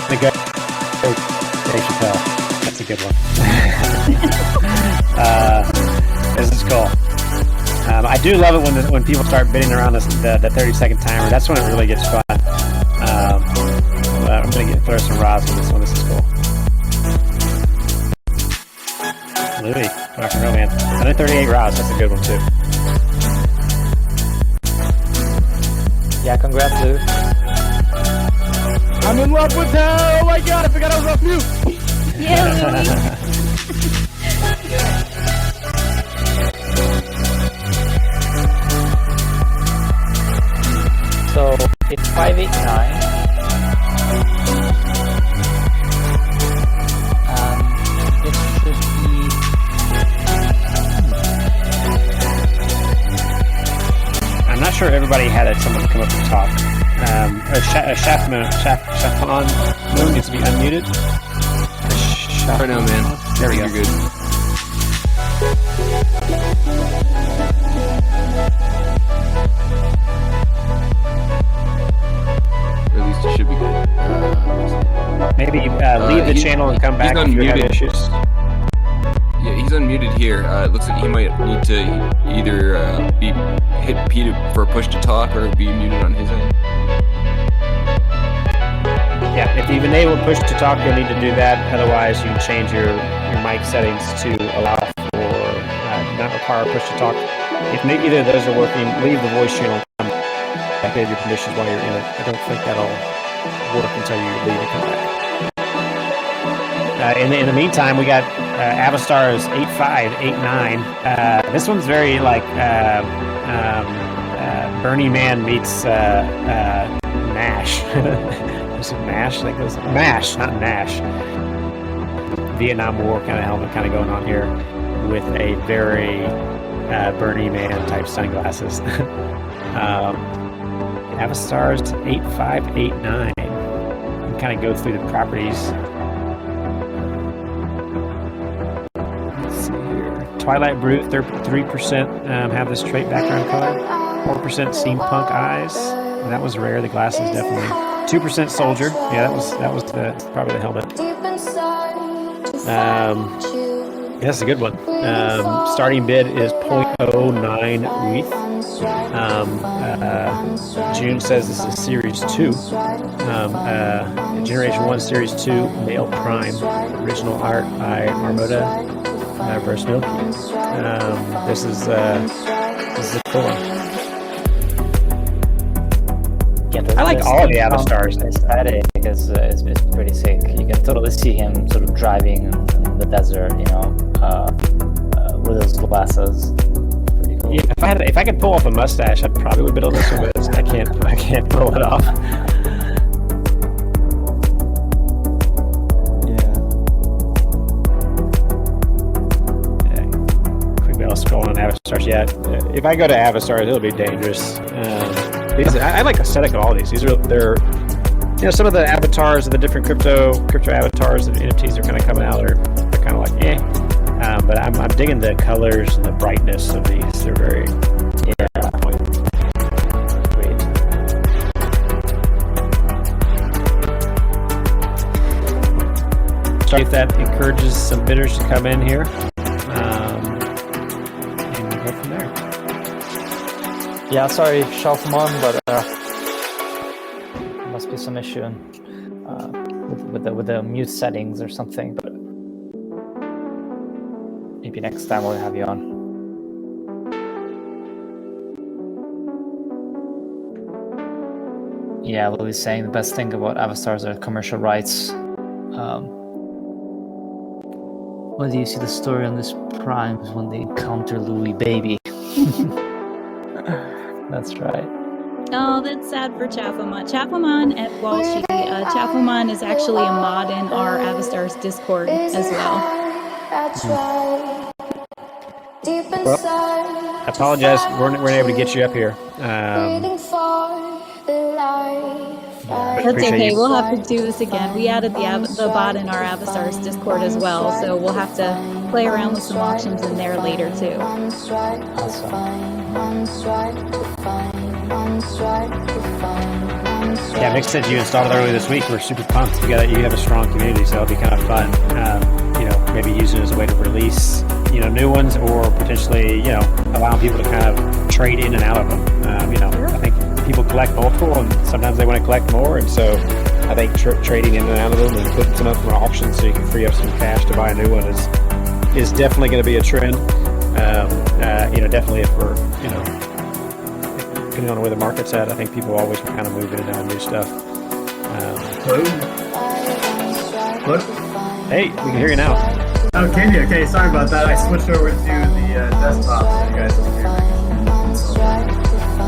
The go. Dave Chappelle. That's a good one. This is cool. I do love it when people start bidding around the 30-second timer. That's when it really gets fun. I'm going to throw some rods on this one. This is cool. Louis, rock and roll, man. 138 rods. That's a good one, too. Yeah, congrats, Lou. I'm in love with her! Oh my god, I forgot I was off mute! Yeah, Louis. So it's 589. This should be. I'm not sure everybody had someone come up and talk. Shafan Moon needs to be unmuted. Right now, man. There we go. You're good. Or at least it should be good. Maybe leave the channel and come back if you have issues. Yeah, he's unmuted here. It looks like he might need to either hit P for push to talk or be muted on his end. Yeah, if you've enabled push to talk, you'll need to do that. Otherwise, you can change your mic settings to allow for not require push to talk. If either of those are working, leave the voice channel. Activate your permissions while you're in it. I don't think that'll work until you leave and come back. In the meantime, we got Avastars 8589. This one's very like Burning Man meets Nash. Is it Mash? Like this? Mash, not Nash. Vietnam War kind of helmet kind of going on here with a very Bernie Man type sunglasses. Avastars 8589. Kind of go through the properties. Let's see here. Twilight Brew, 3% have this trait background color. 4% Steampunk Eyes. And that was rare. The glasses definitely. 2% Soldier. Yeah, that was probably the helmet. That's a good one. Starting bid is 0.09 ETH. June says this is Series 2. Generation 1 Series 2 Male Prime. Original art by Armada versus Milky. This is a cool one. Yeah, I like all of the Avastars. Aesthetic is pretty sick. You can totally see him sort of driving in the desert, with those glasses. Pretty cool. Yeah, if I could pull off a mustache, I probably would build this one, but I can't pull it off. Quickly, I'll scroll on Avastars. Yeah, if I go to Avastars, it'll be dangerous. I like aesthetic of all these. They're some of the avatars of the different crypto avatars and NFTs are kind of coming out. They're kind of like but I'm digging the colors and the brightness of these. They're very on point. So if that encourages some bidders to come in here, and go from there. Yeah, sorry, Shelfmon, but must be some issue with the mute settings or something. But maybe next time we'll have you on. Yeah, Lily's saying the best thing about Avastars are commercial rights. When do you see the story on this Prime is when they encounter Louis Baby. That's right. Oh, that's sad for Chaffamon. Chaffamon at Walshy. Chaffamon is actually a mod in our Avastars Discord as well. Well, I apologize. We weren't able to get you up here. That's okay. We'll have to do this again. We added the bot in our Avastars Discord as well, so we'll have to play around with some options in there later too. Yeah, Nick said you installed it earlier this week. We're super pumped. You have a strong community, so it'll be kind of fun. Maybe use it as a way to release, new ones, or potentially, allowing people to kind of trade in and out of them. I think people collect multiple, and sometimes they want to collect more, and so I think trading in and out of them and putting some up for auction so you can free up some cash to buy a new one is definitely going to be a trend. Definitely if we're, depending on where the market's at, I think people always kind of move in and out of new stuff. What? Hey, we can hear you now. Oh, can you? Okay, sorry about that. I switched over to the desktop so you guys can hear me.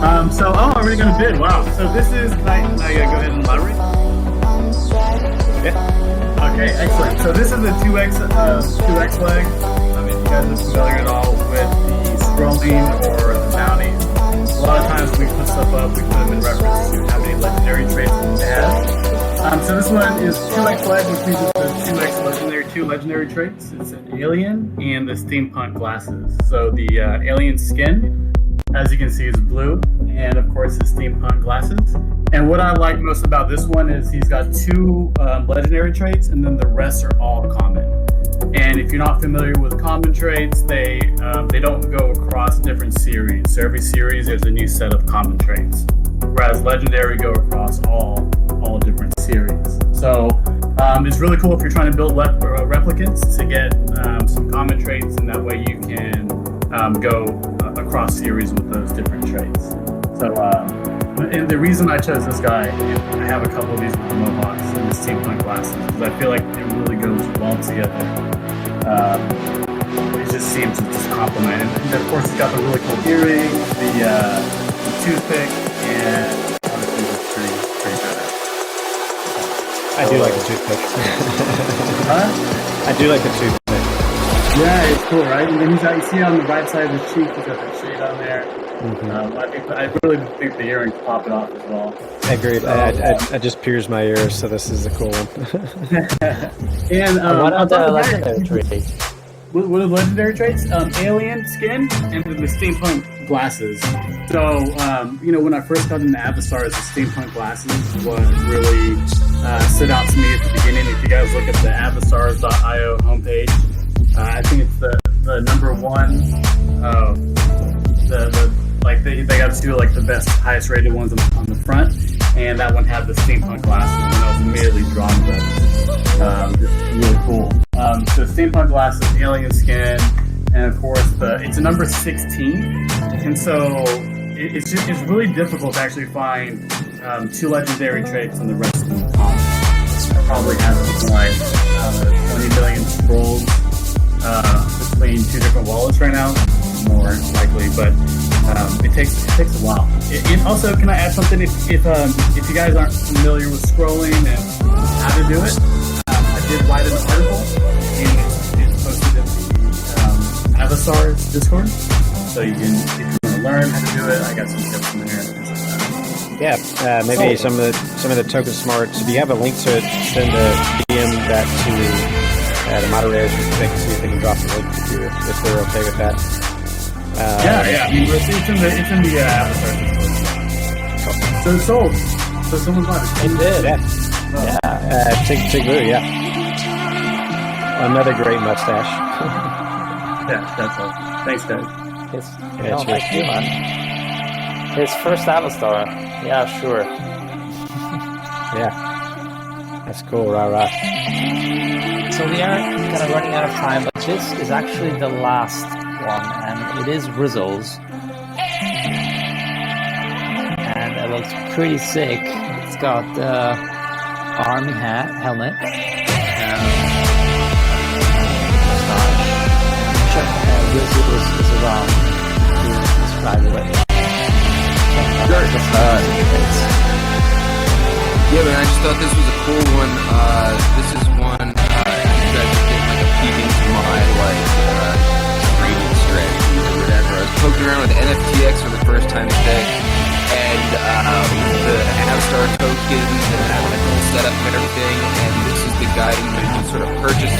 Are we going to bid? Wow. So this is, can I go ahead and elaborate? Yeah. Okay, excellent. So this is a 2x leg. If you guys are familiar at all with the scrolling or the mounting, a lot of times we put stuff up, we put them in reference to how many legendary traits it has. So this one is 2x leg, which means it's the 2x legendary, 2 legendary traits. It's an alien and the steampunk glasses. So the alien skin, as you can see, is blue, and of course his steampunk glasses. And what I like most about this one is he's got 2 legendary traits, and then the rest are all common. And if you're not familiar with common traits, they don't go across different series. So every series there's a new set of common traits, whereas legendary go across all different series. So it's really cool if you're trying to build replicants to get some common traits, and that way you can go across series with those different traits. So and the reason I chose this guy, I have a couple of these with the Mohawks and the steampunk glasses, because I feel like it really goes well together. It just seems to just complement. And of course, it's got the really cool earring, the toothpick, and honestly, it's pretty good. I do like the toothpick. Huh? I do like the tooth. Yeah, it's cool, right? And then you see on the right side of the cheek, he's got the shade on there. I really think the earrings pop it off as well. Agreed. I just pierced my ears, so this is a cool one. And what are the legendary traits? What are the legendary traits? Alien skin and the steampunk glasses. So, when I first got into Avastars, the steampunk glasses was really stood out to me at the beginning. If you guys look at the Avastars.io homepage, I think it's the number one. They got two like the best, highest rated ones on the front, and that one had the steampunk glasses, and I was immediately drawn to it. It's really cool. So steampunk glasses, alien skin, and of course it's a number 16, and so it's really difficult to actually find two legendary traits in the rest of the comics. I probably have something like 20 million scrolls between two different wallets right now, more likely, but it takes a while. And also, can I add something? If you guys aren't familiar with scrolling and how to do it, I did write an article and it's posted in the Avastars Discord, so you can, if you want to learn how to do it, I got some tips in there. Yeah, maybe some of the token smarts. If you have a link to it, send a DM that to the moderators, so they can see if they can drop the link if they're okay with that. Yeah. I mean, it's in the Avastars Discord. So it's sold. So someone bought it. It did. Yeah. Tiglu, yeah. Another great mustache. Yeah, that's all. Thanks, guys. Thank you, man. His first Avastar. Yeah, sure. Yeah. That's cool, rah. So we are kind of running out of time, but this is actually the last one, and it is Rizzle's. And it looks pretty sick. It's got army hat, helmet, Rizzle is around to describe it. Yeah, man, I just thought this was a cool one. This is one you guys are getting like a peek into my trading strategy or whatever. I was poking around with NFTX for the first time today, and the Avastar tokens and that like whole setup and everything. And this is the guide you can sort of purchase.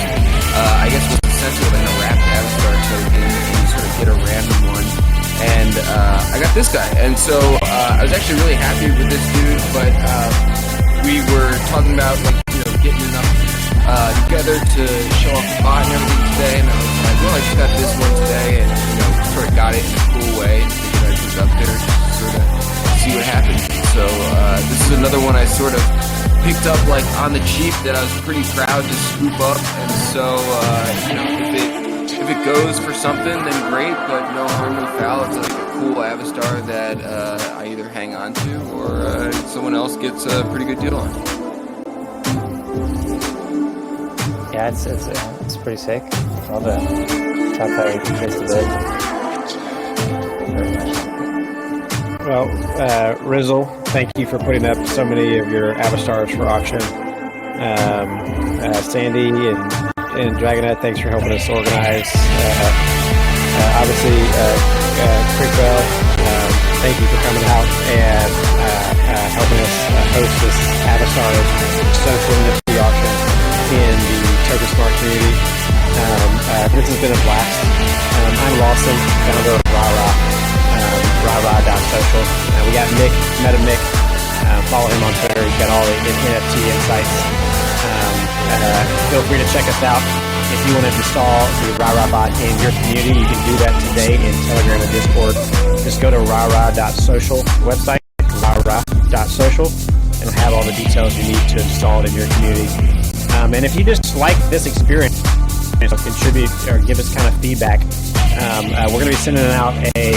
I guess what's essentially like a wrapped Avastar token, and you sort of get a random one. And I got this guy, and so I was actually really happy with this dude, but we were talking about getting enough together to show off the bot and everything today, and I was like, well, I just got this one today, and sort of got it in a cool way, and figured I'd put it up there just to sort of see what happens. So this is another one I sort of picked up like on the cheap that I was pretty proud to scoop up, and so if it goes for something, then great, but no harm, no foul. It's like a cool Avastar that I either hang on to or someone else gets a pretty good deal on. Yeah, it's pretty sick. Love it. That's how you can taste a bit. Very much. Well, Rizzle, thank you for putting up so many of your Avastars for auction. Sandy and Dragonette, thanks for helping us organize. Obviously, Crickbell, thank you for coming out and helping us host this Avastars social NFT auction in the Token Smart community. This has been a blast. I'm Lawson, founder of RARA.social. We got Mick, Mick. Follow him on Twitter. He's got all the NFT insights. Feel free to check us out. If you want to install the RARA bot in your community, you can do that today in Telegram and Discord. Just go to RARA.social website, RARA.social, and it'll have all the details you need to install it in your community. And if you just like this experience, contribute or give us kind of feedback, we're going to be sending out a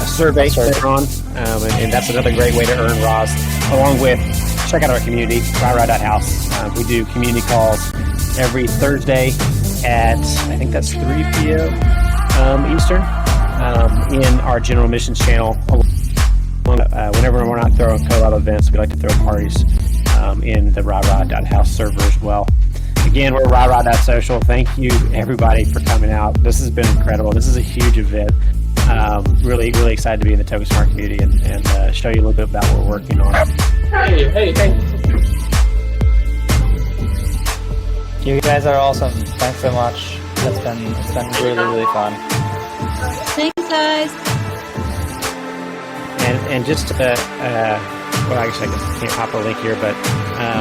survey later on, and that's another great way to earn RAS, along with check out our community, RARA.house. We do community calls every Thursday at, I think that's 3 p.m. Eastern, in our general missions channel. Whenever we're not throwing co-op events, we like to throw parties in the RARA.house server as well. Again, we're RARA.social. Thank you, everybody, for coming out. This has been incredible. This is a huge event. Really, really excited to be in the Token Smart community and show you a little bit about what we're working on. Hey. You guys are awesome. Thanks so much. It's been really, really fun. Thanks, guys. And just well, I guess I can't hop a link here, but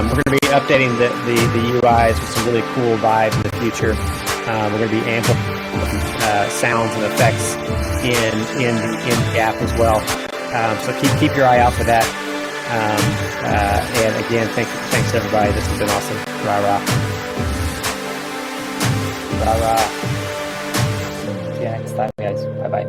we're going to be updating the UIs with some really cool vibes in the future. We're going to be amplifying sounds and effects in the app as well. So keep your eye out for that. And again, thanks everybody. This has been awesome. Rah rah. See you next time, guys. Bye bye.